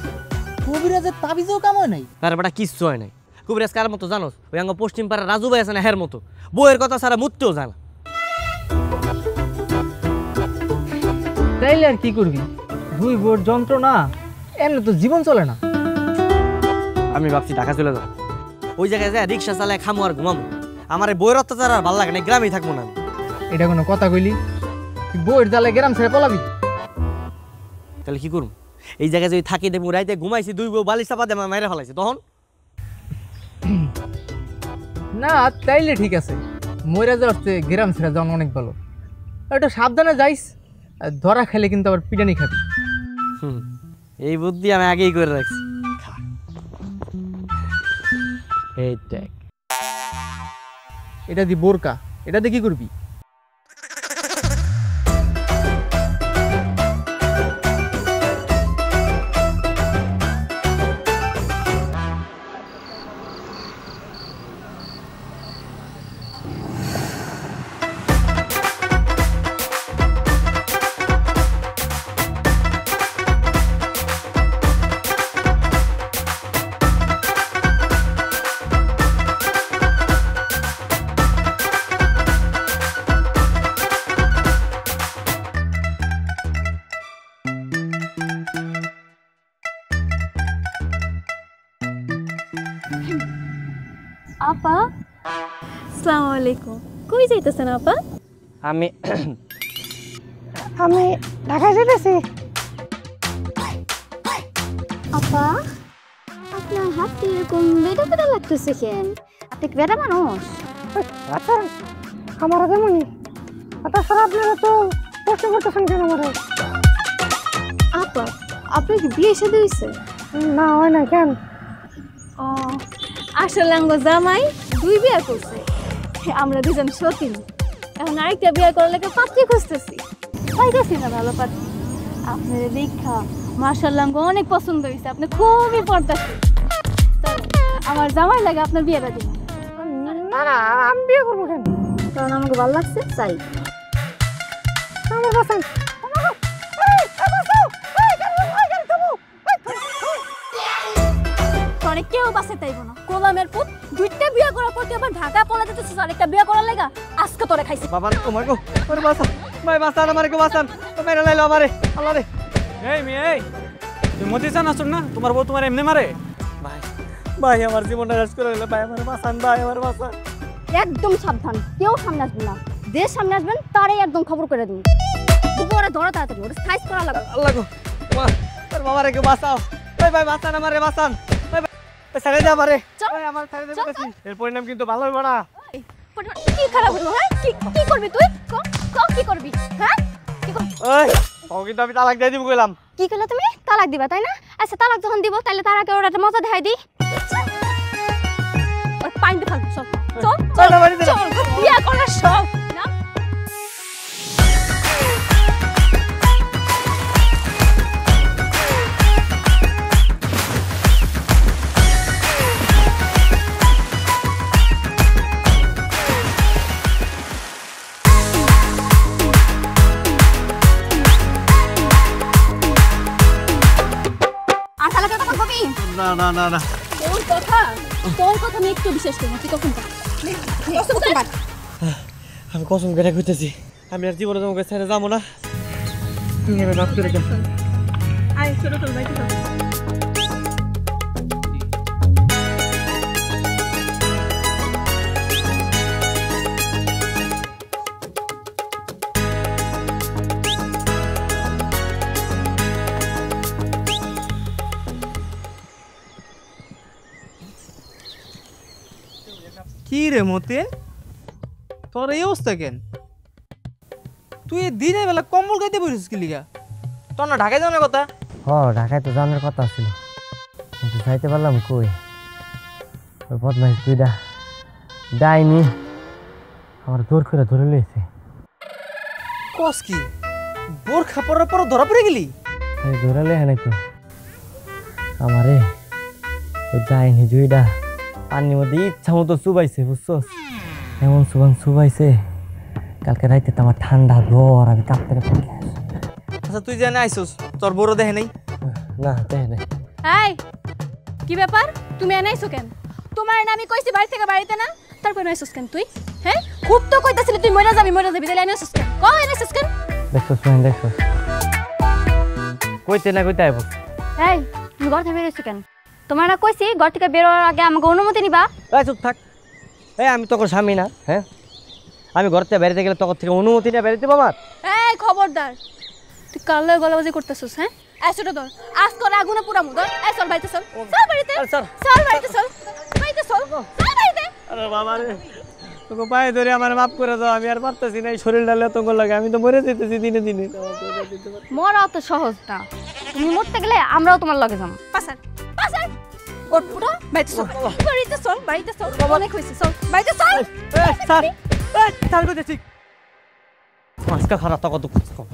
G: কবিরাজের তাবিজও কাম হয় নাই?
A: তার বেটা কিচ্ছু হয় নাই। কবিরাজ কার মতো জানোস? ওই আঙ্গ পশ্চিম পাড়া রাজু ভাই আছে না, হের মতো। বউয়ের কথা ছাড়া মুততেও জানা।
G: তাইলে আর কি করবি, দুই বোর যন্ত্রণা, এমনি তো জীবন চলে না।
A: আমি ভাবছি ঢাকা চলে যাবো, ওই জায়গায় যায় রিক্সা চালায় খামো আর ঘুমাবো। আমার এই বইয়ের অত্যাচার আর ভালো লাগে না, গ্রামেই থাকবো না।
G: এটা কোনো কথা কইলি? তুই বইয়ের জ্বালে গ্রাম ছেড়ে পলাবি?
A: তাহলে কি করবো? এই জায়গায় যদি থাকি দেখবো রাইতে ঘুমাইছি, দুই বউ বালিশ চাপা দিয়ে মাইরে ফেলাইছে, তখন?
G: না তাইলে ঠিক আছে, মরে যাচ্ছে গ্রাম ছেড়ে যাওয়া অনেক ভালো। একটু সাবধানে যাইস, আর ধরা খেলে কিন্তু আবার পিটানি খাবি।
A: এই বুদ্ধি আমি আগেই করে রাখছি। এই দেখ,
G: এটা দি বোরকা, এটা দিয়ে কি করবি?
B: আপা, আসসালামু আলাইকুম। কই যাইতেছেন আপা?
A: আমি
E: আমি ঢাকায় যেতেছি। আপা, আপনার হাতে এরকম বেটা বেটা লাগতেছে কেন? আপনি কি বেটা মানুষ? আচ্ছা, আমারও তেমনই। তাছাড়া আপনারা তো প্রশ্ন করতেছেন কেন আমারে? আপা, আপনার কি বিয়ে শাদী হয়েছে? না, হয় না। কেন?
B: ও, আসলে আঙ্গ জামাই 2 বিয়ে করছে। আমরা দুজন সতীন। এখন আরেকটা বিয়ে করার লাগে পাত্রী খুঁজতেছি, পাইতেছি না ভালো পাত্রী। আপনার দেখা মাশাআল্লাহ আঙ্গ অনেক পছন্দ হয়েছে। আপনি খুবই পর্দাশীল। আমার জামাই লাগে আপনার বিয়েটা দিন।
E: না না, আমি বিয়ে করবো কেন? কারণ আমাকে ভালো লাগছে চাই। আমার বাসান
B: অনেক কেউ বাসে তাইব না। গোলামের পুত 2টা বিয়ে করার পর তুই আবার ঢাকা পলা যেতেছিস আরেকটা বিয়ে করার লাগা। আজকে তোরে খাইছি।
A: বাবা, তোমার গো, ওরে বাঁচান ভাই, বাঁচান আমারে, গো বাঁচান। তো মেরে লাইলো আমারে, আল্লাহ রে।
C: এই মেয়ে, এই তুই মতি চান আসুন না, তোমার বউ তোমার এমনি মারে?
A: ভাই ভাই, আমার জীবনটা শেষ করে দিলে ভাই, আমারে বাঁচান ভাই, আমারে বাঁচান।
E: একদম সাবধান, কেউ সামনে আসবেন না। যে সামনে আসবেন তারই একদম খবর করে দিন। ওরা ধরা তাড়াতাড়ি, ওরা সাইজ করা লাগবে।
A: আল্লাহ গো, মা, তোর বাবারে কে বাঁচাও। ভাই ভাই, বাঁচান আমারে, বাঁচান ভাই, ভাই ছেড়ে দে আমারে ভাই, আমার ছেড়ে দে বলেছি। এর পরিণাম কিন্তু ভালো হইব না।
B: কি খারাপ হলো? হ্যাঁ, কি করবি তুই? কি করবি? হ্যাঁ, কি করবি?
A: ওই ও কিন্তু আমি তালাক দিয়ে দিব কইলাম।
E: কি করলে তুমি? তালাক দিবা তাই না? আচ্ছা, তালাক যখন দিব তাহলে তার আগে ওরা একটা মজা দেখাই দিই।
B: ওর পাইন্ডে ফাল চল চল
A: চল না বাড়িতে যা।
B: চল, বিয়ে করার শখ না?
A: না না না না,
B: তোর কথা আমি একটু বিশ্বাস করি না। তুই কখন
A: আমি কসম কেটে কইতেছি, আমি আর জীবনে তোমাকে ছেড়ে যাবো না। তুমি এবার মাফ করে দাও।
B: আয় ছোট তোর বাইকে চল।
F: কি রে মতিন, তোর এই অবস্থা কেন? তুই দিনের বেলা কম্বল গাইতে বসিস কি লিগা? তোর না ঢাকায় যাওয়ার কথা?
J: ঢাকায় তো যাওয়ার কথা ছিল, কিন্তু যাইতে পারলাম কই। ওই বদমাইশ 2টা ডাইনি আমার দৌড় করে ধরে লইছে।
F: কস কি বোরখা পরার পর ধরা পড়ে গেলি?
J: ধরে লইছে নাই তো আমারে। ওই ডাইনি 2টা পানির মধ্যে ইচ্ছা মতো চুবাইছে, বুঝছস? এমন চুবাইছে কালকে রাইতে তো আমার ঠান্ডা জ্বর, আমি কাঁপতে কাঁপতে।
F: আচ্ছা, তুই জানে আইসস, তোর বড় দেখে নাই?
J: না দেখে নাই।
B: এই কি ব্যাপার? তুমি এনাইছো কেন? তোমার না আমি কইছি বাড়ি থেকে বাড়িতে না, তারপর এনাইছস কেন তুই? হ্যাঁ, খুব তো কইতাছিলি তুই মরে যাবি তাহলে এনাইছস কেন? কও এনাইছস কেন?
J: দেখছস দেখছস কইতে না কইতে আইব।
E: এই, তুমি ঘর থেকে বেরোছো কেন? তোমার না কইছি ঘর থেকে বেরোর আগে আমাকে অনুমতি নিবা।
J: এই চুপ থাক। এই আমি তোর স্বামী না? হ্যাঁ, আমি ঘর থেকে বেরিয়ে গেলে তোর থেকে অনুমতি নিয়ে বেরিয়ে দেবো আমার?
B: এই খবরদার, তুই কালে গলাবাজি করতেছস? হ্যাঁ, ছোট ধর, আজ তোর আগুনে পুরা মুদর। এই চল বাড়িতে চল, চল বাড়িতে, চল বাড়িতে, চল বাড়িতে, চল বাড়িতে।
A: আরে বাবা রে, তোকে পায়ে ধরে আমার মাফ করে দাও, আমি আর পারতেছি না এই শরীর ডালে তোকে লাগে, আমি তো মরে যেতেছি দিনে দিনে।
B: মরা অত সহজ না, তুমি মরতে গেলে আমরাও তোমার লগে যাবো। পাসার পাসার ওর পুরো বাড়িতে চল, বাড়িতে চল, বাড়িতে চল, অনেক হয়েছে, চল বাড়িতে চল।
A: স্যার স্যার করতেছি মাছকা খারাপ তো কত কম।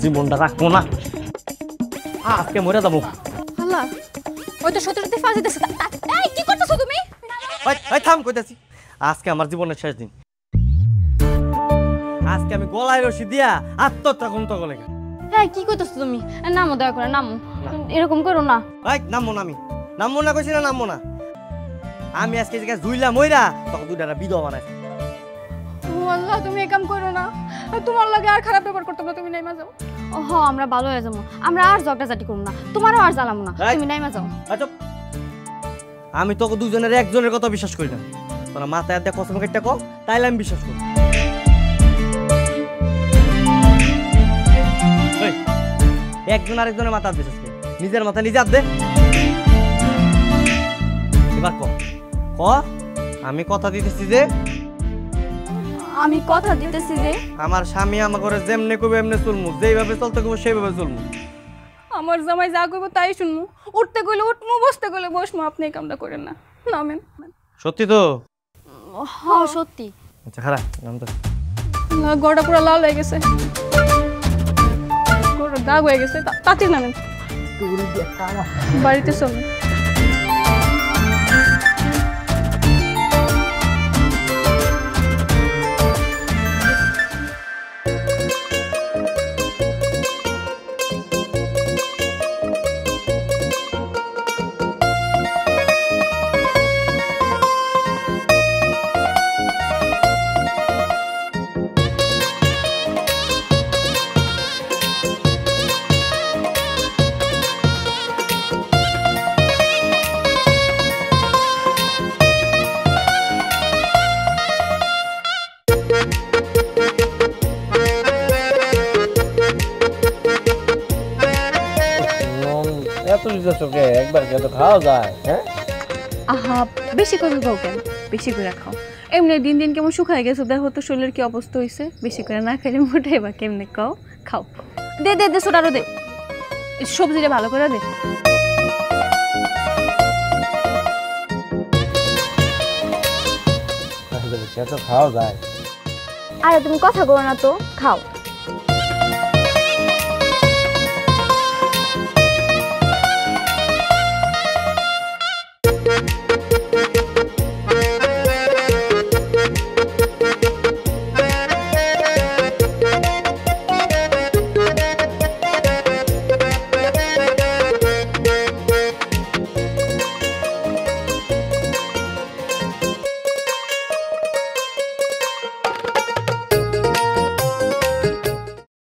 A: জীবনটা রাখবো না, আজকে মরে যাবো।
B: আল্লাহ, ওই তো শত্রুতে ফাঁসি দিছে। এই কি করতেছো তুমি?
A: থাম কইতাছি, আজকে আমার জীবনের শেষ দিন। আজকে আমি গলায় রশি দিয়া আত্মহত্যা করুন তো গলে।
B: এই কি করতেছো তুমি? নামো, দয়া করে নামো, এরকম করো না।
A: নামবো না, আমি নামবো না কইছি না, নামবো না। আমি আজকে জায়গায় জুইলা মইরা তখন দুইটা বিধবা বানাইছি।
B: ও আল্লাহ, তুমি এই কাম করো না, তোমার লাগে আর খারাপ ব্যবহার করতে না, তুমি নাইমা যাও। ও আমরা ভালো হয়ে যাবো, আমরা আর ঝগড়াঝাটি করব না, তোমারও আর জ্বালামো না, তুমি নাইমা যাও।
A: আমি তোকে দুজনের একজনের কথা বিশ্বাস করি না, তোরা মাথায় আর দেখ কসম কেটে কম, তাইলে আমি বিশ্বাস করি। একজন আরেকজনের মাথা বিশ্বাস করি, নিজের মাথা নিজে হাত দে। এবার ক ক আমি কথা দিতেছি যে,
B: আমি কথা দিতেছি যে
A: আমার স্বামী আমার ঘরে যেমনে কইবে এমনি চলমু, যেইভাবে চলতে কইব সেইভাবে চলমু।
B: আমার জামাই যা কইব তাই শুনমু, উঠতে কইলে উঠমু, বসতে কইলে বসমু, আপনি এই কামটা করেন না। নামেন।
A: সত্যি তো?
B: হ্যাঁ সত্যি।
A: আচ্ছা খারাপ নাম তো।
B: না, গড়া পুরো লাল হয়ে গেছে, গড়া দাগ হয়ে গেছে, তাতে নামেন। বাড়িতে চলুন।
J: একবার তো খাওয়া যায়। হ্যাঁ
B: আহা, বেশি করে খাও কেন? বেশি করে খাও, এমনি দিন দিন কেমন শুকায় গেছে, দেখো তো শরীরের কি অবস্থা হয়েছে। বেশি করে না খাইলে মোটে বা কেমনে খাও, খাও। দে দে দে, সোডারও দে, সবজিটা ভালো করে দে।
J: খাওয়া যায়।
B: আরে তুমি কথা বলো না তো, খাও।